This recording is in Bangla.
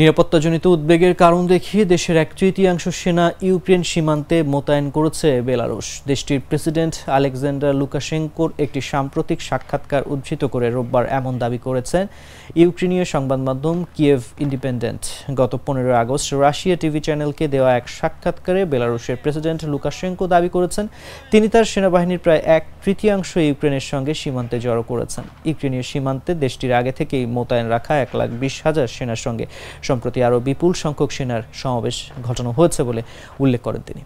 নিরাপত্তাজনিত উদ্বেগের কারণ দেখিয়ে দেশের 1/3 সেনা ইউক্রেন সীমান্তে মোতায়েন করেছে বেলারুশ। দেশটির প্রেসিডেন্ট আলেকজান্ডার লুকাশেঙ্কোর একটি সাম্প্রতিক সাক্ষাৎকার উদ্ধৃত করে রোববার এমন দাবি করেছেন ইউক্রেনীয় সংবাদ মাধ্যম কিয়েভ ইন্ডিপেন্ডেন্ট। গত 15 আগস্ট রাশিয়া টিভি চ্যানেলকে দেওয়া এক সাক্ষাৎকারে বেলারুশের প্রেসিডেন্ট লুকাশেঙ্কো দাবি করেছেন তিনি তার সেনাবাহিনীর প্রায় 1/3 ইউক্রেনের সঙ্গে সীমান্তে জড়ো করেছেন। ইউক্রেনীয় সীমান্তে দেশটির আগে থেকেই মোতায়েন রাখা 1,20,000 সেনার সঙ্গে সম্প্রতি আরও বিপুল সংখ্যক সেনার সমাবেশ ঘটানো হয়েছে বলে উল্লেখ করেন তিনি।